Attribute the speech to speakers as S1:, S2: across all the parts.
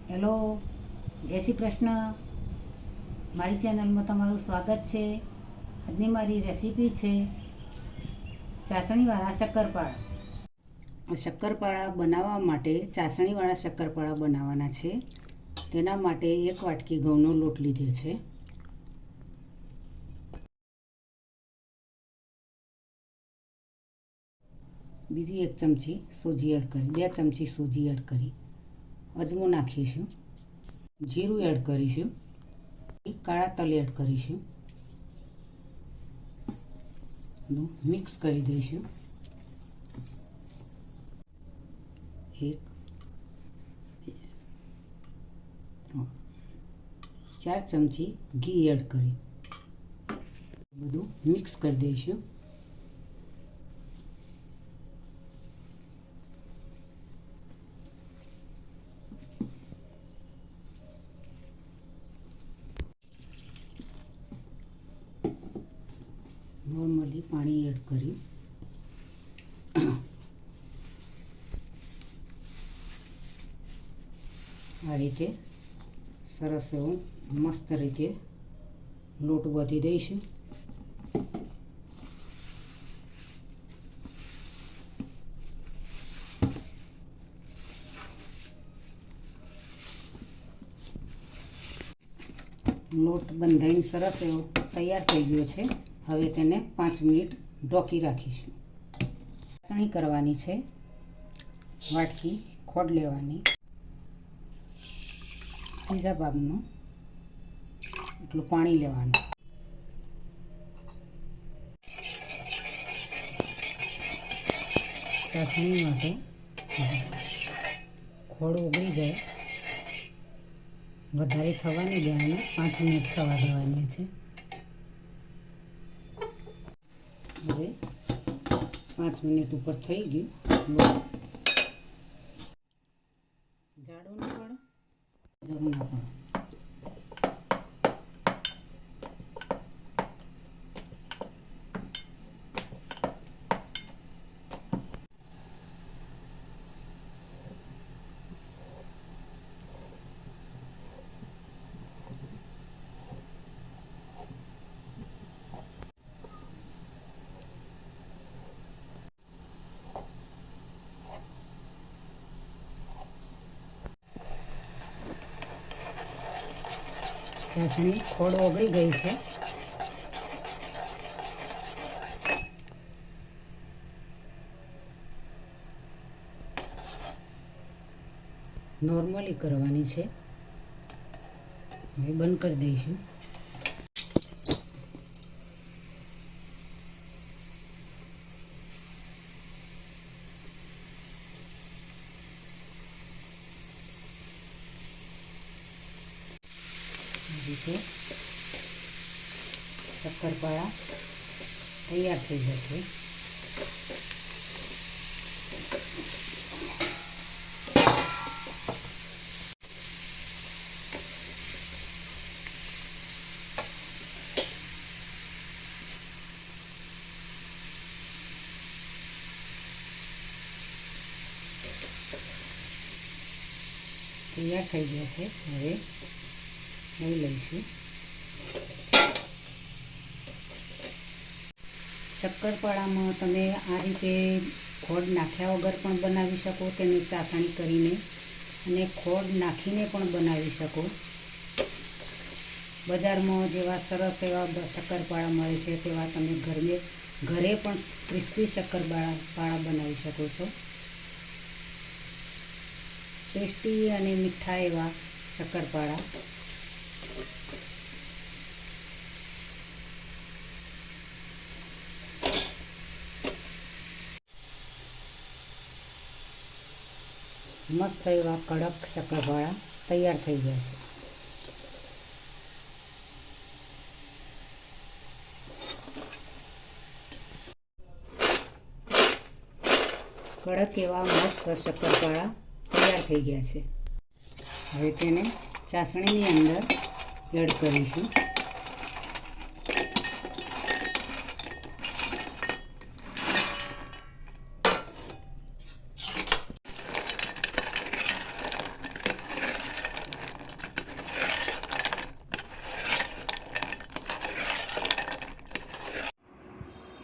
S1: Hello, જય શ્રી કૃષ્ણ. મારી ચેનલમાં તમારું સ્વાગત છે. આજની મારી રેસીપી છે ચાસણીવાળા શક્કરપારા. શક્કરપારા બનાવવા માટે ચાસણીવાળા શક્કરપારા બનાવવાના છે. તેના માટે 1 વાટકી ઘઉંનો લોટ લીધો છે. બીજી 1 ચમચી સોજી એડ કરી, 2 ચમચી સોજી એડ કરી, અજમો નાખીશું, જીરું એડ કરીશું, કાળા તલ એડ કરીશું, મિક્સ કરી દઈશું. 4 ચમચી ઘી એડ કરી બધું મિક્સ કરી દઈશું. નોર્મલી પાણી એડ કરી આ રીતે સરસ એવું મસ્ત રીતે લોટ બાંધી દઈશું. લોટ બંધાઈને સરસ એવો તૈયાર થઈ ગયો છે. હવે તેને 5 મિનિટ ઢોકી રાખીશું. ચાસણી કરવાની છે. વાટકી ખોડ લેવાની, ત્રીજા ભાગનું એટલું પાણી લેવાનું. ચાસણી માટે ખોડ ઓગળી જાય વધારે થવા નહીં દેવાની, 5 મિનિટ થવા દેવાની છે. હવે 5 મિનિટ ઉપર થઈ ગયું. જાડું ના પડે, જરૂર ના પડે. ચાસણી ખોડ ઓગળી ગઈ છે. નોર્મલી કરવાની છે. હવે બંધ કરી દઈશું. રીતે શક્કરપારા તૈયાર થઈ જશે. તૈયાર થઈ જશે. હવે લઈ લઈશું. શક્કરપારામાં તમે આ રીતે ખોડ નાખ્યા વગર પણ બનાવી શકો, તેની ચાસણી કરીને, અને ખોડ નાખીને પણ બનાવી શકો. બજારમાં જેવા સરસ એવા શક્કરપારા મળે છે તેવા તમે ઘરે પણ ક્રિસ્પી શક્કરપારા બનાવી શકો છો. ટેસ્ટી અને મીઠા એવા શક્કરપારા. મસ્ત એવા કડક શક્કરપારા તૈયાર થઈ ગયા છે. કડક એવા મસ્ત શક્કરપારા તૈયાર થઈ ગયા છે. હવે તેને ચાસણીની અંદર એડ કરીશું.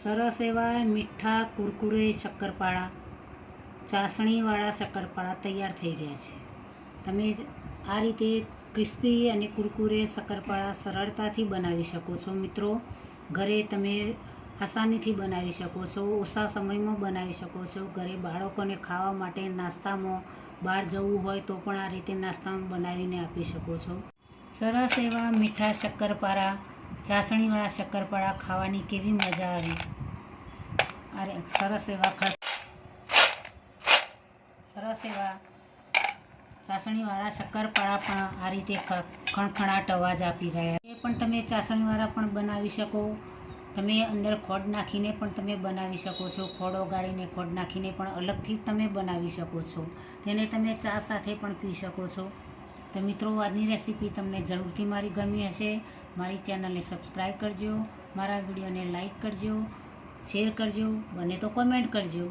S1: સરસ એવા મીઠા કુરકુરે શક્કરપારા, ચાસણીવાળા શક્કરપારા તૈયાર થઈ ગયા છે. તમે આ રીતે ક્રિસ્પી અને કુરકુરે શક્કરપારા સરળતાથી બનાવી શકો છો મિત્રો. ઘરે તમે આસાનીથી બનાવી શકો છો, ઓછા સમયમાં બનાવી શકો છો. ઘરે બાળકોને ખાવા માટે નાસ્તામાં બહાર જવું હોય તો પણ આ રીતે નાસ્તામાં બનાવીને આપી શકો છો. સરસ એવા મીઠા શક્કરપારા, ચાસણીવાળા શક્કરપારા ખાવાની કેવી મજા આવે. અરે સરસ એવા ચાસણીવાળા શક્કરપારા પણ આ રીતે ખણખણાટ અવાજ આપી રહ્યા. એ પણ તમે ચાસણીવાળા પણ બનાવી શકો. તમે અંદર ખોડ નાખીને પણ તમે બનાવી શકો છો. ખોડ ઓગાળીને ખોડ નાખીને પણ અલગથી તમે બનાવી શકો છો. તેને તમે ચા સાથે પણ પી શકો છો. તો મિત્રો, આજની રેસીપી તમને જરૂરથી મારી ગમી હશે. મારી ચેનલને સબસ્ક્રાઈબ કરજો, મારા વિડીયોને લાઈક કરજો, શેર કરજો, બને તો કોમેન્ટ કરજો.